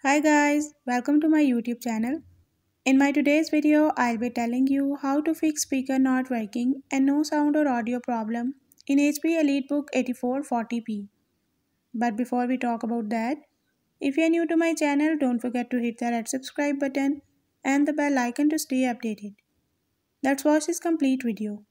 Hi guys, welcome to my YouTube channel. In my today's video, I'll be telling you how to fix speaker not working and no sound or audio problem in HP Elitebook 8440p. But before we talk about that, if you're new to my channel, don't forget to hit the red subscribe button and the bell icon to stay updated. Let's watch this complete video.